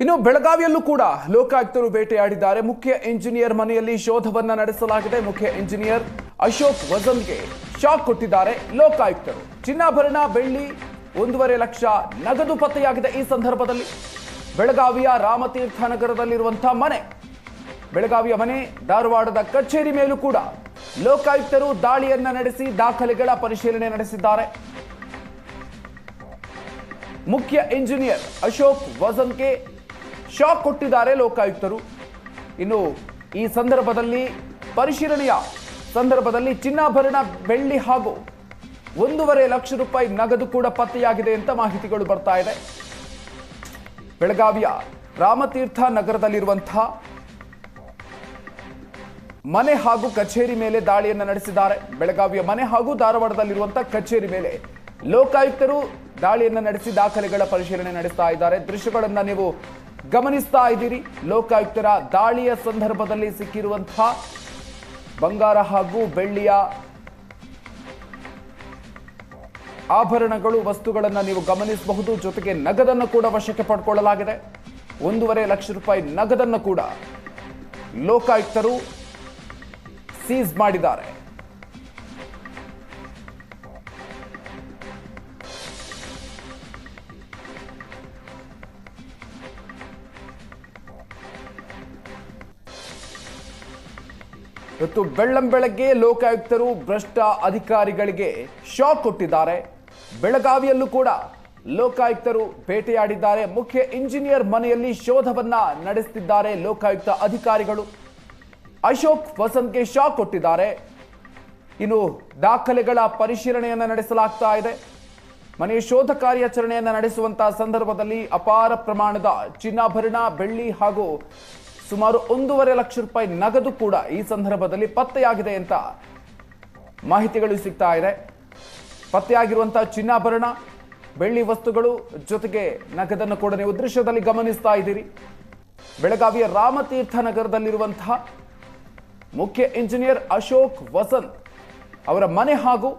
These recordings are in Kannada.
ಇನ್ನು ಬೆಳಗಾವಿಯಲ್ಲೂ ಕೂಡ ಲೋಕಾಯುಕ್ತರು ಬೇಟೆಯಾಡಿದ್ದಾರೆ. ಮುಖ್ಯ ಇಂಜಿನಿಯರ್ ಮನೆಯಲ್ಲಿ ಶೋಧವನ್ನ ನಡೆಸಲಾಗಿದೆ. ಮುಖ್ಯ ಇಂಜಿನಿಯರ್ ಅಶೋಕ್ ವಸಂತ್ಗೆ ಶಾಕ್ ಕೊಟ್ಟಿದ್ದಾರೆ ಲೋಕಾಯುಕ್ತರು. ಚಿನ್ನಾಭರಣ, ಬೆಳ್ಳಿ, 1.5 ಲಕ್ಷ ನಗದು ಪತ್ತೆಯಾಗಿದೆ. ಈ ಸಂದರ್ಭದಲ್ಲಿ ಬೆಳಗಾವಿಯ ರಾಮತೀರ್ಥ ನಗರದಲ್ಲಿರುವಂತಹ ಮನೆ, ಬೆಳಗಾವಿಯ ಮನೆ, ಧಾರವಾಡದ ಕಚೇರಿ ಮೇಲೂ ಕೂಡ ಲೋಕಾಯುಕ್ತರು ದಾಳಿಯನ್ನ ನಡೆಸಿ ದಾಖಲೆಗಳ ಪರಿಶೀಲನೆ ನಡೆಸಿದ್ದಾರೆ. ಮುಖ್ಯ ಇಂಜಿನಿಯರ್ ಅಶೋಕ್ ವಸಂತ್ಗೆ ಶಾಕ್ ಕೊಟ್ಟಿದ್ದಾರೆ ಲೋಕಾಯುಕ್ತರು. ಇನ್ನು ಈ ಸಂದರ್ಭದಲ್ಲಿ ಪರಿಶೀಲನೆಯ ಸಂದರ್ಭದಲ್ಲಿ ಚಿನ್ನಾಭರಣ, ಬೆಳ್ಳಿ ಹಾಗೂ 1.5 ಲಕ್ಷ ರೂಪಾಯಿ ನಗದು ಕೂಡ ಪತ್ತೆಯಾಗಿದೆ ಅಂತ ಮಾಹಿತಿಗಳು ಬರ್ತಾ ಇದೆ. ಬೆಳಗಾವಿಯ ರಾಮತೀರ್ಥ ನಗರದಲ್ಲಿರುವಂತಹ ಮನೆ ಹಾಗೂ ಕಚೇರಿ ಮೇಲೆ ದಾಳಿಯನ್ನು ನಡೆಸಿದ್ದಾರೆ. ಬೆಳಗಾವಿಯ ಮನೆ ಹಾಗೂ ಧಾರವಾಡದಲ್ಲಿರುವಂತಹ ಕಚೇರಿ ಮೇಲೆ ಲೋಕಾಯುಕ್ತರು ದಾಳಿಯನ್ನು ನಡೆಸಿ ದಾಖಲೆಗಳ ಪರಿಶೀಲನೆ ನಡೆಸ್ತಾ ಇದ್ದಾರೆ. ದೃಶ್ಯಗಳನ್ನ ನೀವು ಗಮನಿಸ್ತಾ ಇದ್ದೀರಿ. ಲೋಕಾಯುಕ್ತರ ದಾಳಿಯ ಸಂದರ್ಭದಲ್ಲಿ ಸಿಕ್ಕಿರುವಂತಹ ಬಂಗಾರ ಹಾಗೂ ಬೆಳ್ಳಿಯ ಆಭರಣಗಳು, ವಸ್ತುಗಳನ್ನು ನೀವು ಗಮನಿಸಬಹುದು. ಜೊತೆಗೆ ನಗದನ್ನು ಕೂಡ ವಶಕ್ಕೆ ಪಡ್ಕೊಳ್ಳಲಾಗಿದೆ. 1.5 ಲಕ್ಷ ರೂಪಾಯಿ ನಗದನ್ನು ಕೂಡ ಲೋಕಾಯುಕ್ತರು ಸೀಸ್ ಮಾಡಿದ್ದಾರೆ. ಇವತ್ತು ಬೆಳ್ಳಂಬೆಳಗ್ಗೆ ಲೋಕಾಯುಕ್ತರು ಭ್ರಷ್ಟ ಅಧಿಕಾರಿಗಳಿಗೆ ಶಾಕ್ ಕೊಟ್ಟಿದ್ದಾರೆ. ಬೆಳಗಾವಿಯಲ್ಲೂ ಕೂಡ ಲೋಕಾಯುಕ್ತರು ಬೇಟೆಯಾಡಿದ್ದಾರೆ. ಮುಖ್ಯ ಇಂಜಿನಿಯರ್ ಮನೆಯಲ್ಲಿ ಶೋಧವನ್ನ ನಡೆಸುತ್ತಿದ್ದಾರೆ ಲೋಕಾಯುಕ್ತ ಅಧಿಕಾರಿಗಳು. ಅಶೋಕ್ ವಸಂತ್ಗೆ ಶಾಕ್ ಕೊಟ್ಟಿದ್ದಾರೆ. ಇನ್ನು ದಾಖಲೆಗಳ ಪರಿಶೀಲನೆಯನ್ನು ನಡೆಸಲಾಗ್ತಾ ಇದೆ. ಮನೆಯ ಶೋಧ ಕಾರ್ಯಾಚರಣೆಯನ್ನು ನಡೆಸುವಂತಹ ಸಂದರ್ಭದಲ್ಲಿ ಅಪಾರ ಪ್ರಮಾಣದ ಚಿನ್ನಾಭರಣ, ಬೆಳ್ಳಿ ಹಾಗೂ ಸುಮಾರು 1.5 ಲಕ್ಷ ರೂಪಾಯಿ ನಗದು ಕೂಡ ಈ ಸಂದರ್ಭದಲ್ಲಿ ಪತ್ತೆಯಾಗಿದೆ ಅಂತ ಮಾಹಿತಿಗಳು ಸಿಗ್ತಾ ಇದೆ. ಪತ್ತೆಯಾಗಿರುವಂತಹ ಚಿನ್ನಾಭರಣ, ಬೆಳ್ಳಿ ವಸ್ತುಗಳು ಜೊತೆಗೆ ನಗದನ್ನು ಕೂಡ ನೀವು ದೃಶ್ಯದಲ್ಲಿ ಗಮನಿಸ್ತಾ ಇದ್ದೀರಿ. ಬೆಳಗಾವಿಯ ರಾಮತೀರ್ಥ ನಗರದಲ್ಲಿರುವಂತಹ ಮುಖ್ಯ ಇಂಜಿನಿಯರ್ ಅಶೋಕ್ ವಸಂತ್ ಅವರ ಮನೆ ಹಾಗೂ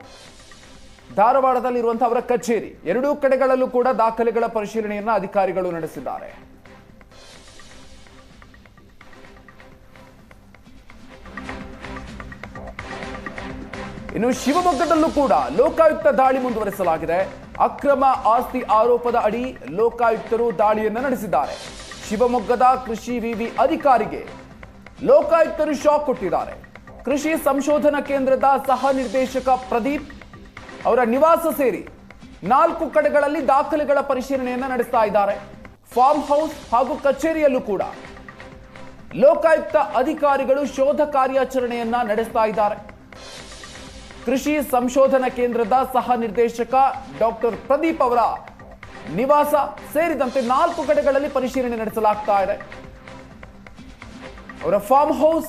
ಧಾರವಾಡದಲ್ಲಿರುವಂತಹ ಅವರ ಕಚೇರಿ, ಎರಡೂ ಕಡೆಗಳಲ್ಲೂ ಕೂಡ ದಾಖಲೆಗಳ ಪರಿಶೀಲನೆಯನ್ನು ಅಧಿಕಾರಿಗಳು ನಡೆಸಿದ್ದಾರೆ. ಇನ್ನು ಶಿವಮೊಗ್ಗದಲ್ಲೂ ಕೂಡ ಲೋಕಾಯುಕ್ತ ದಾಳಿ ಮುಂದುವರೆಸಲಾಗಿದೆ. ಅಕ್ರಮ ಆಸ್ತಿ ಆರೋಪದ ಅಡಿ ಲೋಕಾಯುಕ್ತರು ದಾಳಿಯನ್ನು ನಡೆಸಿದ್ದಾರೆ. ಶಿವಮೊಗ್ಗದ ಕೃಷಿ ವಿವಿ ಅಧಿಕಾರಿಗೆ ಲೋಕಾಯುಕ್ತರು ಶಾಕ್ ಕೊಟ್ಟಿದ್ದಾರೆ. ಕೃಷಿ ಸಂಶೋಧನಾ ಕೇಂದ್ರದ ಸಹ ನಿರ್ದೇಶಕ ಪ್ರದೀಪ್ ಅವರ ನಿವಾಸ ಸೇರಿ 4 ಕಡೆಗಳಲ್ಲಿ ದಾಖಲೆಗಳ ಪರಿಶೀಲನೆಯನ್ನು ನಡೆಸ್ತಾ ಇದ್ದಾರೆ. ಫಾರ್ಮ್ ಹೌಸ್ ಹಾಗೂ ಕಚೇರಿಯಲ್ಲೂ ಕೂಡ ಲೋಕಾಯುಕ್ತ ಅಧಿಕಾರಿಗಳು ಶೋಧ ಕಾರ್ಯಾಚರಣೆಯನ್ನ ನಡೆಸ್ತಾ ಇದ್ದಾರೆ. ಕೃಷಿ ಸಂಶೋಧನಾ ಕೇಂದ್ರದ ಸಹ ನಿರ್ದೇಶಕ ಡಾಕ್ಟರ್ ಪ್ರದೀಪ್ ಅವರ ನಿವಾಸ ಸೇರಿದಂತೆ 4 ಕಡೆಗಳಲ್ಲಿ ಪರಿಶೀಲನೆ ನಡೆಸಲಾಗ್ತಾ ಇದೆ. ಅವರ ಫಾರ್ಮ್ ಹೌಸ್,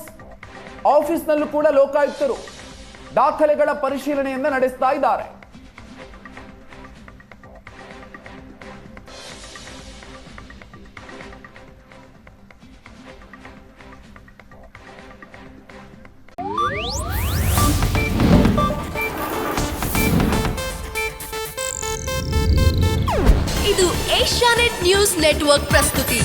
ಆಫೀಸ್ನಲ್ಲೂ ಕೂಡ ಲೋಕಾಯುಕ್ತರು ದಾಖಲೆಗಳ ಪರಿಶೀಲನೆಯನ್ನ ನಡೆಸ್ತಾ ಇದ್ದಾರೆ. ಇದು ಏಷ್ಯಾನೆಟ್ ನ್ಯೂಸ್ ನೆಟ್ವರ್ಕ್ ಪ್ರಸ್ತುತಿ.